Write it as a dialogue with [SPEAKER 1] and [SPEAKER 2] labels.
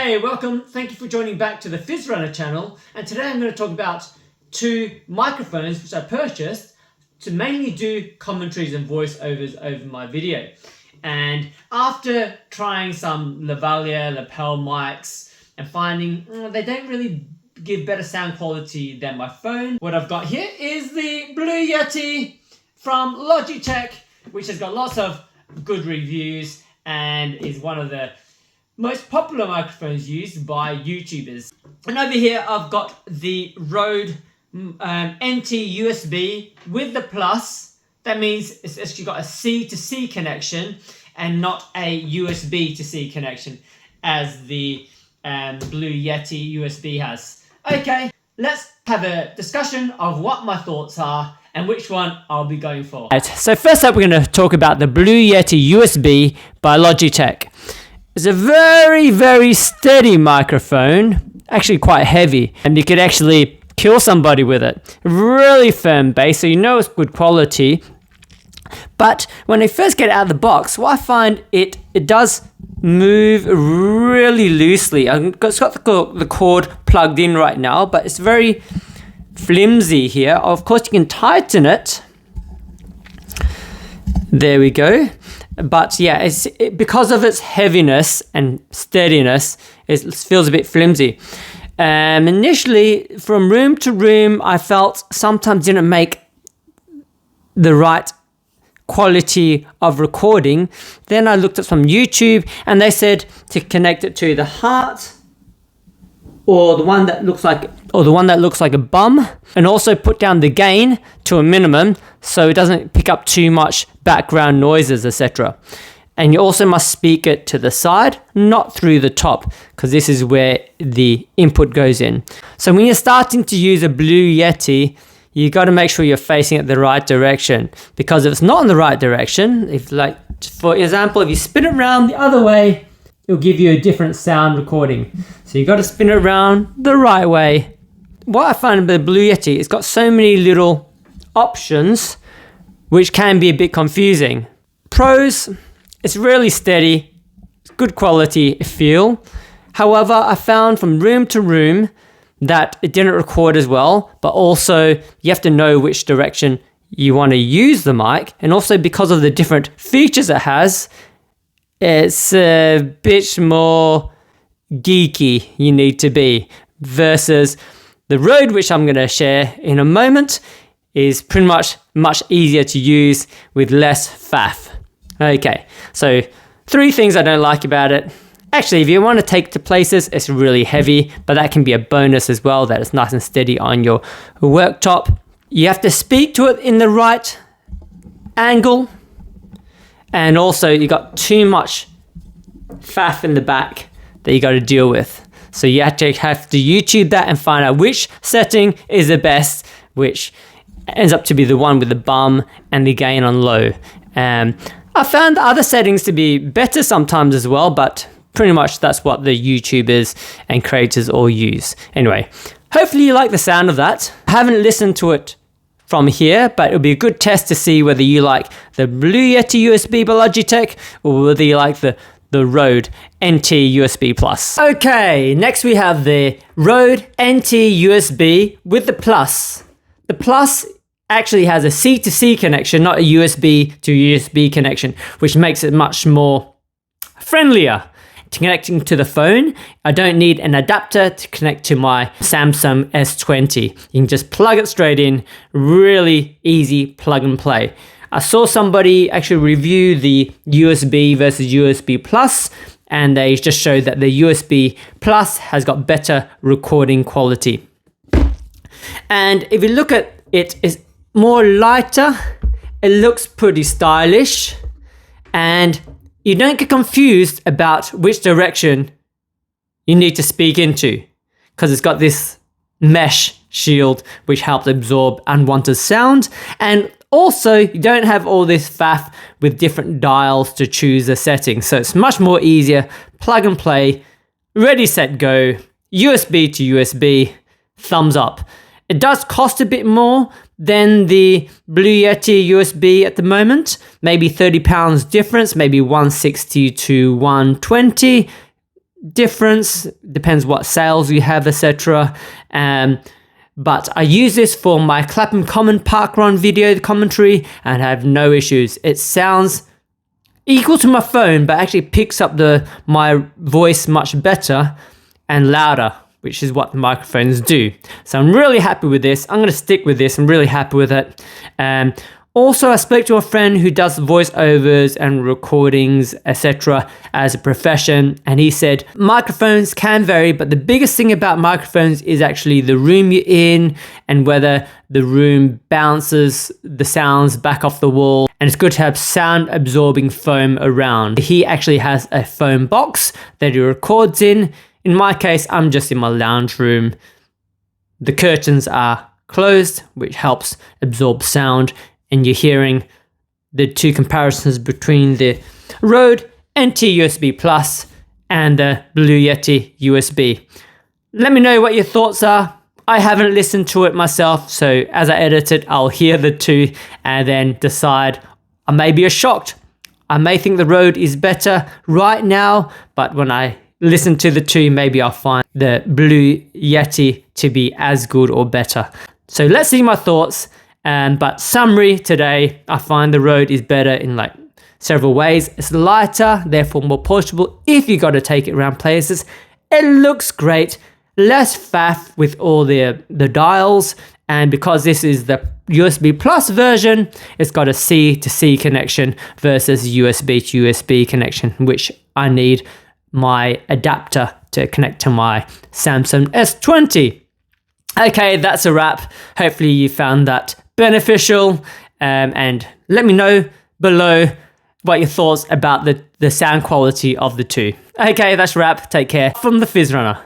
[SPEAKER 1] Hey, welcome. Thank you for joining back to the Fizz Runner channel. And today I'm going to talk about two microphones which I purchased to mainly do commentaries and voiceovers over my video. And after trying some lavalier lapel mics and finding they don't really give better sound quality than my phone, what I've got here is the Blue Yeti from Logitech, which has got lots of good reviews and is one of the most popular microphones used by YouTubers. And over here I've got the Rode NT USB with the plus. That means it's actually got a C to C connection and not a USB to C connection as the Blue Yeti USB has. Okay, let's have a discussion of what my thoughts are and which one I'll be going for. Right, so first up we're going to talk about the Blue Yeti USB by Logitech. It's a very steady microphone, actually quite heavy, and you could actually kill somebody with it. Really firm bass, so you know it's good quality. But when I first get it out of the box, what I find it does move really loosely. It's got the cord plugged in right now, but it's very flimsy here. Of course you can tighten it. There we go. But yeah, because of its heaviness and steadiness, it feels a bit flimsy. Initially, from room to room, I felt sometimes didn't make the right quality of recording. Then I looked at some YouTube and they said to connect it to the heart or the one that looks like a bum, and also put down the gain to a minimum so it doesn't pick up too much background noises, etc. And you also must speak it to the side, not through the top, because this is where the input goes in. So when you're starting to use a Blue Yeti, you got to make sure you're facing it the right direction, because if it's not in the right direction, if, like, for example, if you spin it around the other way, it'll give you a different sound recording. So you got to spin it around the right way. What I find about the Blue Yeti, it's got so many little options which can be a bit confusing. Pros, it's really steady, good quality feel. However, I found from room to room that it didn't record as well, but also you have to know which direction you want to use the mic, and also because of the different features it has, it's a bit more geeky you need to be, versus the Rode, which I'm going to share in a moment, is pretty much easier to use with less faff. Okay, so 3 things I don't like about it. Actually, if you want to take it to places, it's really heavy, but that can be a bonus as well, that it's nice and steady on your worktop. You have to speak to it in the right angle, and also you got too much faff in the back that you got to deal with. So you have to YouTube that and find out which setting is the best, which ends up to be the one with the bum and the gain on low. I found the other settings to be better sometimes as well, but pretty much that's what the YouTubers and creators all use. Anyway, hopefully you like the sound of that. I haven't listened to it from here, but it'll be a good test to see whether you like the Blue Yeti USB by Logitech or whether you like the Rode NT USB Plus. Okay, next we have the Rode NT USB with the Plus. The Plus actually has a C to C connection, not a USB to USB connection, which makes it much more friendlier to connecting to the phone. I don't need an adapter to connect to my Samsung S20. You can just plug it straight in, really easy plug and play. I saw somebody actually review the USB versus USB Plus, and they just showed that the USB Plus has got better recording quality. And if you look at it, it's more lighter, it looks pretty stylish, and you don't get confused about which direction you need to speak into, because it's got this mesh shield which helps absorb unwanted sound, and also you don't have all this faff with different dials to choose a setting. So it's much more easier, plug and play, ready, set, go, USB to USB, thumbs up. It does cost a bit more than the Blue Yeti USB at the moment, maybe £30 difference, maybe 160 to 120. difference, depends what sales you have, etc. But I use this for my Clapham Common parkrun video commentary and have no issues. It sounds equal to my phone, but actually picks up my voice much better and louder, which is what the microphones do. So I'm really happy with this. I'm going to stick with this. I'm really happy with it. Also, I spoke to a friend who does voiceovers and recordings, etc. as a profession, and he said microphones can vary, but the biggest thing about microphones is actually the room you're in and whether the room bounces the sounds back off the wall. And it's good to have sound absorbing foam around. He actually has a foam box that he records in. In my case, I'm just in my lounge room. The curtains are closed, which helps absorb sound. And you're hearing the two comparisons between the Rode NT USB Plus and the Blue Yeti USB. Let me know what your thoughts are. I haven't listened to it myself, so as I edit it, I'll hear the two and then decide. I may be shocked. I may think the Rode is better right now, but when I listen to the two, maybe I'll find the Blue Yeti to be as good or better. So let's see my thoughts. But summary today, I find the Rode is better in like several ways. It's lighter, therefore more portable if you got to take it around places. It looks great, less faff with all the dials, and because this is the USB Plus version, it's got a C to C connection versus USB to USB connection, which I need my adapter to connect to my Samsung S20. Okay, that's a wrap. Hopefully you found that beneficial, and let me know below what your thoughts about the sound quality of the two. Okay, that's a wrap. Take care. From the Fizz Runner.